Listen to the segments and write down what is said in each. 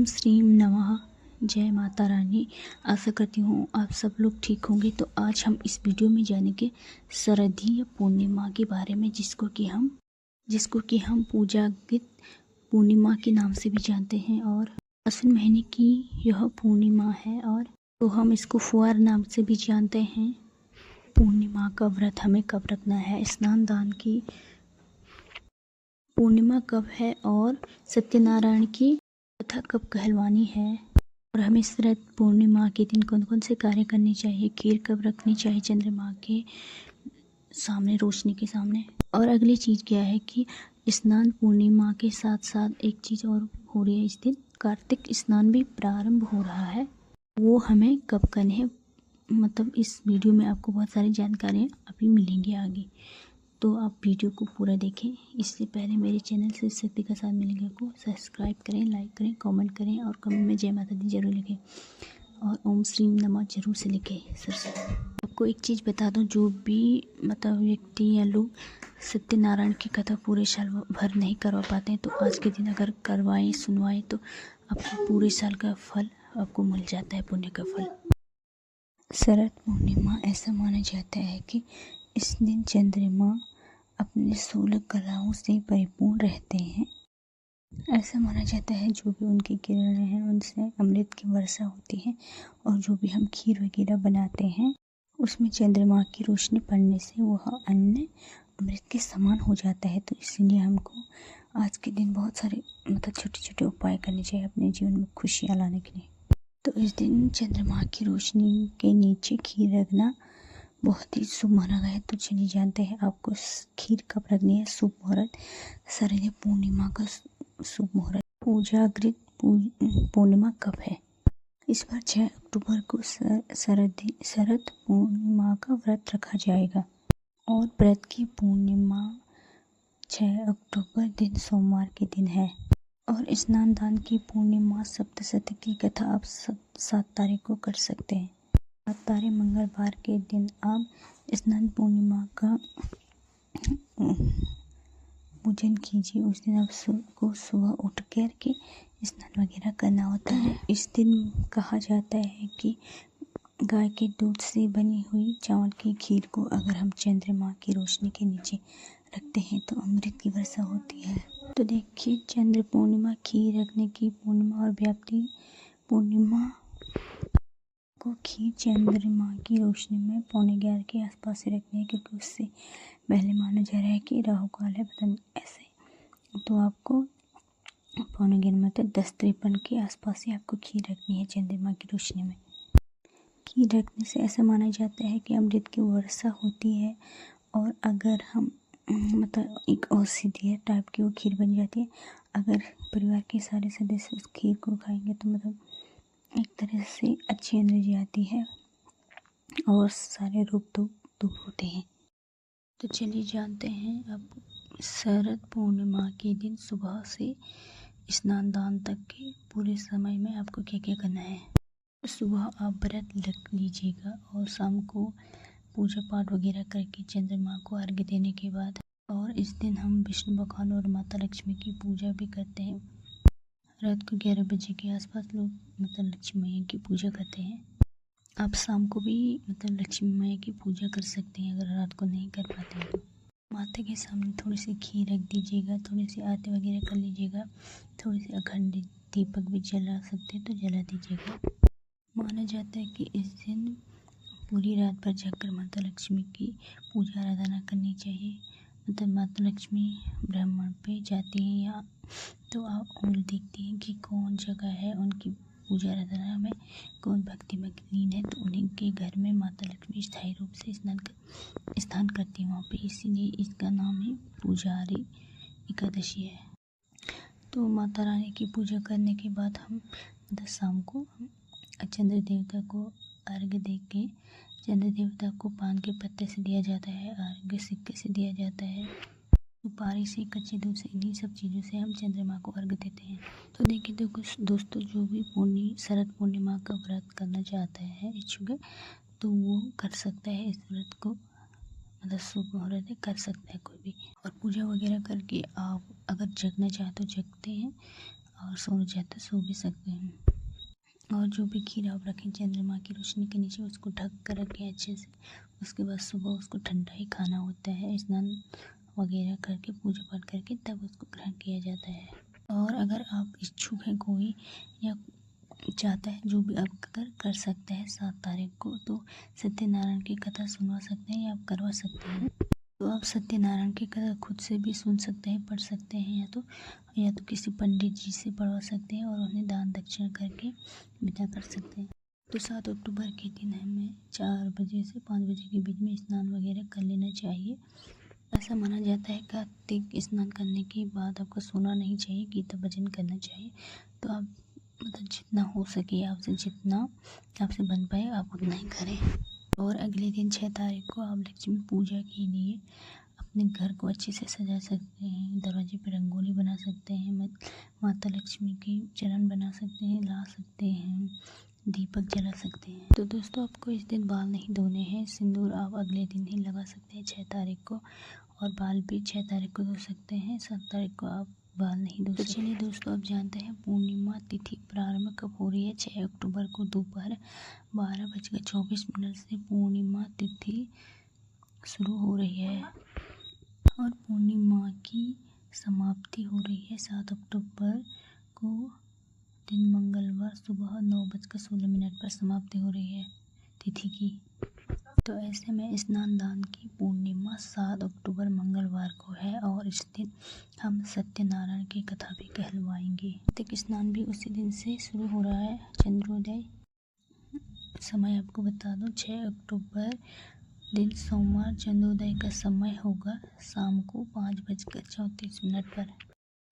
ओम श्रीम नमः। जय माता रानी। आशा करती हूँ आप सब लोग ठीक होंगे। तो आज हम इस वीडियो में जानेंगे शारदीय पूर्णिमा के बारे में, जिसको कि हम पूजाकृत पूर्णिमा के नाम से भी जानते हैं। और आश्विन महीने की यह पूर्णिमा है, और तो हम इसको फुआर नाम से भी जानते हैं। पूर्णिमा का व्रत हमें कब रखना है, स्नान दान की पूर्णिमा कब है, और सत्यनारायण की कथा कब कहलवानी है, और हमें इस व्रत पूर्णिमा के दिन कौन कौन से कार्य करने चाहिए, खीर कब रखनी चाहिए चंद्रमा के सामने, रोशनी के सामने। और अगली चीज़ क्या है कि स्नान पूर्णिमा के साथ साथ एक चीज़ और हो रही है, इस दिन कार्तिक स्नान भी प्रारंभ हो रहा है। वो हमें कब करने हैं, मतलब इस वीडियो में आपको बहुत सारी जानकारियाँ अभी मिलेंगी आगे, तो आप वीडियो को पूरा देखें। इससे पहले मेरे चैनल शिव शक्ति का साथ मिलेंगे को सब्सक्राइब करें, लाइक करें, कमेंट करें, और कमेंट में जय माता दी जरूर लिखें, और ओम श्रीम नमः जरूर से लिखें। आपको एक चीज़ बता दूं, जो भी व्यक्ति या लोग सत्यनारायण की कथा पूरे साल भर नहीं करवा पाते हैं, तो आज के दिन अगर करवाएं, सुनवाएं, तो आपको पूरे साल का फल आपको मिल जाता है, पुण्य का फल। शरद पूर्णिमा ऐसा माना जाता है कि इस दिन चंद्रमा अपने 16 कलाओं से परिपूर्ण रहते हैं। ऐसा माना जाता है जो भी उनकी किरणें हैं उनसे अमृत की वर्षा होती है, और जो भी हम खीर वगैरह बनाते हैं उसमें चंद्रमा की रोशनी पड़ने से वह अन्न अमृत के समान हो जाता है। तो इसलिए हमको आज के दिन बहुत सारे छोटे छोटे उपाय करने चाहिए अपने जीवन में खुशियाँ लाने के लिए। तो इस दिन चंद्रमा की रोशनी के नीचे खीर रखना बहुत ही शुभ माना गया है। तो चलिए जानते हैं आपको खीर कब रखनी है। शुभ मुहूर्त शारदीय पूर्णिमा का शुभ मुहूर्त। पूजाकृत पूर्णिमा कब है? इस बार 6 अक्टूबर को शरद पूर्णिमा का व्रत रखा जाएगा, और व्रत की पूर्णिमा 6 अक्टूबर दिन सोमवार के दिन है। और स्नान दान की पूर्णिमा सप्तशती की कथा आप 7 तारीख को कर सकते हैं। 7 तारीख मंगलवार के दिन आप स्नान पूर्णिमा का पूजन कीजिए। उस दिन आप सुबह उठ कर के स्नान वगैरह करना होता है। इस दिन कहा जाता है कि गाय के दूध से बनी हुई चावल की खीर को अगर हम चंद्रमा की रोशनी के नीचे रखते हैं तो अमृत की वर्षा होती है। तो देखिए, चंद्र पूर्णिमा, खीर रखने की पूर्णिमा और व्याप्ति पूर्णिमा को खीर चंद्रमा की रोशनी में 11:15 के आसपास से रखनी है, क्योंकि उससे पहले माना जा रहा है कि राहु काल है, पता नहीं ऐसे। तो आपको 11:15 10:53 के आसपास ही आपको खीर रखनी है चंद्रमा की रोशनी में। खीर रखने से ऐसा माना जाता है कि अमृत की वर्षा होती है, और अगर हम एक औषधीय टाइप की वो खीर बन जाती है। अगर परिवार के सारे सदस्य उस खीर को खाएंगे तो एक तरह से अच्छी एनर्जी आती है, और सारे रोग तो दूर होते हैं। तो चलिए जानते हैं अब शरद पूर्णिमा के दिन सुबह से स्नान दान तक के पूरे समय में आपको क्या क्या करना है। सुबह आप व्रत रख लीजिएगा, और शाम को पूजा पाठ वगैरह करके चंद्रमा को अर्घ्य देने के बाद, और इस दिन हम विष्णु भगवान और माता लक्ष्मी की पूजा भी करते हैं। रात को 11 बजे के आसपास लोग लक्ष्मी मैया की पूजा करते हैं। आप शाम को भी लक्ष्मी मैया की पूजा कर सकते हैं अगर रात को नहीं कर पाते हैं तो। माता के सामने थोड़ी सी खीर रख दीजिएगा, थोड़ी सी आरती वगैरह कर लीजिएगा, थोड़ी सी अखंड दीपक भी जला सकते हैं तो जला दीजिएगा। माना जाता है कि इस दिन पूरी रात भर जाकर माता लक्ष्मी की पूजा आराधना करनी चाहिए। माता लक्ष्मी ब्राह्मण पे जाती हैं या तो आप और देखती हैं कि कौन जगह है उनकी पूजा आराधना में कौन भक्ति में लीन है, तो उन्हीं के घर में माता लक्ष्मी स्थायी रूप से स्नान करती हैं वहाँ पे, इसीलिए इसका नाम है पूजारी एकादशी है। तो माता रानी की पूजा करने के बाद हम शाम को चंद्र देवता को अर्घ्य दे के, चंद्र देवता को पान के पत्ते से दिया जाता है, अर्घ्य सिक्के से दिया जाता है, सुपारी से, कच्चे दूध से, इन्हीं सब चीज़ों से हम चंद्रमा को अर्घ्य देते हैं। तो देखिए दोस्तों, जो भी शरद पूर्णिमा का व्रत करना चाहता है, इच्छुक है, तो वो कर सकता है इस व्रत को, शुभ मुहूर्त है, कर सकता है कोई भी। और पूजा वगैरह करके आप अगर जगना चाहे तो जगते हैं, और सोना चाहे तो सो भी सकते हैं। और जो भी खीर आप रखें चंद्रमा की रोशनी के नीचे, उसको ढक कर रखें अच्छे से। उसके बाद सुबह उसको ठंडा ही खाना होता है। स्नान वगैरह करके पूजा पाठ करके तब उसको ग्रहण किया जाता है। और अगर आप इच्छुक हैं कोई या चाहता है, जो भी आप कर सकता है 7 तारीख को, तो सत्यनारायण की कथा सुनवा सकते हैं या आप करवा सकते हैं। तो आप सत्यनारायण की कथा खुद से भी सुन सकते हैं, पढ़ सकते हैं, या तो किसी पंडित जी से पढ़वा सकते हैं और उन्हें दान दक्षिणा करके विदा कर सकते हैं। तो 7 अक्टूबर के दिन हमें 4 बजे से 5 बजे के बीच में स्नान वगैरह कर लेना चाहिए। ऐसा माना जाता है कार्तिक स्नान करने के बाद आपको सोना नहीं चाहिए, गीता भजन करना चाहिए। तो आप मतलब जितना हो सके जितना आपसे बन पाए आप उतना ही करें। और अगले दिन 6 तारीख को आप लक्ष्मी पूजा के लिए अपने घर को अच्छे से सजा सकते हैं। दरवाजे पर रंगोली बना सकते हैं, माता लक्ष्मी की चरण बना सकते हैं, ला सकते हैं, दीपक जला सकते हैं। तो दोस्तों, आपको इस दिन बाल नहीं धोने हैं। सिंदूर आप अगले दिन ही लगा सकते हैं 6 तारीख को, और बाल भी 6 तारीख को धो सकते हैं। 7 तारीख को आप बाल नहीं धो सकते। चलिए दोस्तों, आप जानते हैं पूर्णिमा तिथि प्रारंभ कब हो रही है। 6 अक्टूबर को दोपहर 12:24 से पूर्णिमा तिथि शुरू हो रही है और पूर्णिमा की समाप्ति हो रही है 7 अक्टूबर को दिन मंगलवार सुबह 9:16 पर समाप्ति हो रही है तिथि की। तो ऐसे में स्नान दान की पूर्णिमा 7 अक्टूबर मंगलवार को है और इस दिन हम सत्यनारायण की कथा भी कहलवाएंगे। कार्तिक स्नान भी उसी दिन से शुरू हो रहा है। चंद्रोदय समय आपको बता दूं, 6 अक्टूबर दिन सोमवार चंद्रोदय का समय होगा शाम को 5:34 पर।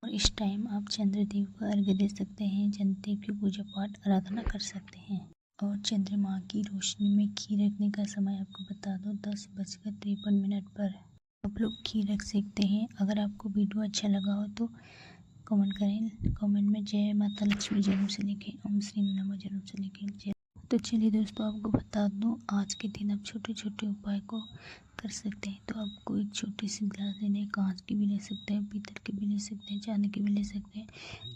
और इस टाइम आप चंद्रदेव को अर्घ्य दे सकते हैं, चंद्रदेव की पूजा पाठ आराधना कर सकते हैं। और चंद्रमा की रोशनी में खीर रखने का समय आपको बता दो 10:53 पर आप लोग खीर रख सकते हैं। अगर आपको वीडियो अच्छा लगा हो तो कमेंट करें। कमेंट में जय माता लक्ष्मी जरूर से लिखें, ओम श्री नमः जरूर से लिखें। तो चलिए दोस्तों, आपको बता दूं, आज के दिन आप छोटे छोटे उपाय को कर सकते हैं। तो आपको एक छोटी सी गिलास लेना है, कांच की भी ले सकते हैं, पीतल की भी ले सकते हैं, चांदी की भी ले सकते हैं,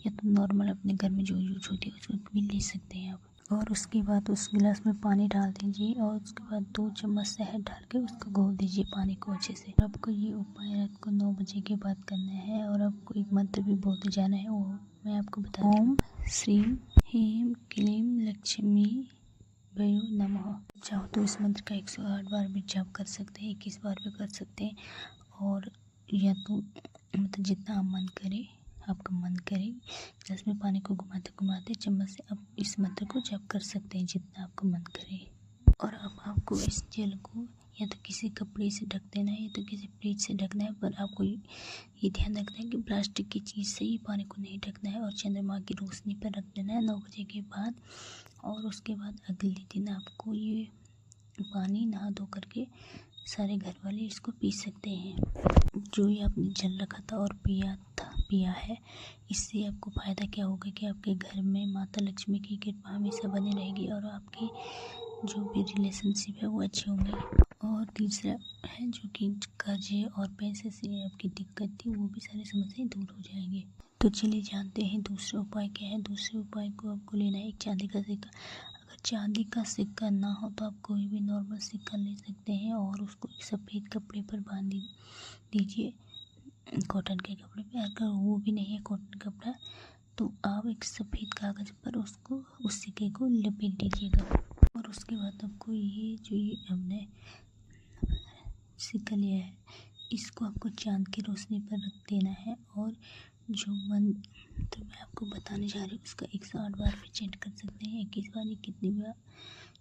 या तो नॉर्मल अपने घर में जो यूज होती है उसको भी ले सकते हैं आप। और उसके बाद उस गिलास में पानी डाल दीजिए और उसके बाद 2 चम्मच शहद डाल के उसको घोल दीजिए पानी को अच्छे से। आपको ये उपाय रात को 9 बजे के बाद करना है और आपको एक मंत्र भी बोलते जाना है। वो मैं आपको बता दूं, ओम श्रीम ह्रीम क्लीम लक्ष्मी भयो नमः। चाहो तो इस मंत्र का 108 बार भी जाप कर सकते हैं, 21 बार भी कर सकते हैं। और या तो मतलब जितना आप मन करे, आपका मन करे, गिलास में पानी को घुमाते घुमाते चम्मच से आप इस मंत्र को जाप कर सकते हैं जितना आपका मन करे। और अब आपको इस जल को या तो किसी कपड़े से ढक देना है या तो किसी प्लेट से ढकना है, पर आपको ये ध्यान रखना है कि प्लास्टिक की चीज़ से ही पानी को नहीं ढकना है और चंद्रमा की रोशनी पर रख देना है 9 बजे के बाद। और उसके बाद अगले दिन आपको ये पानी नहा धो करके सारे घर वाले इसको पी सकते हैं। जो ये आपने जल रखा था और पिया है, इससे आपको फ़ायदा क्या होगा कि आपके घर में माता लक्ष्मी की कृपा हमेशा बनी रहेगी और आपके जो भी रिलेशनशिप है वो अच्छे होंगे। और तीसरा है जो कि कर्जे और पैसे से आपकी दिक्कत थी, वो भी सारी समस्याएं दूर हो जाएंगे। तो चलिए जानते हैं दूसरा उपाय क्या है। दूसरे उपाय को आपको लेना है एक चांदी का सिक्का। अगर चांदी का सिक्का ना हो तो आप कोई भी नॉर्मल सिक्का ले सकते हैं और उसको एक सफ़ेद कपड़े पर बांध दीजिए, कॉटन के कपड़े पे। अगर वो भी नहीं है कॉटन कपड़ा तो आप एक सफ़ेद कागज़ पर उसको उस सिक्के को लपेट दीजिएगा। और उसके बाद आपको ये हमने सिक्का लिया है, इसको आपको चांद की रोशनी पर रख देना है। और जो मंत्र मैं आपको बताने जा रही हूँ उसका 108 बार भी चेंट कर सकते हैं, 21 बार या कितनी बार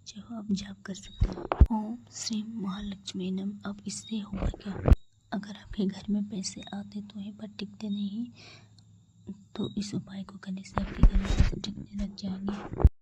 चाहो आप जाप कर सकते हैं। ओम श्री महालक्ष्मी नमः। अब इससे होगा क्या, अगर आपके घर में पैसे आते तो हैं पर टिकते नहीं, तो इस उपाय को करने से आपके घर में पैसे टिकने लग जाएंगे।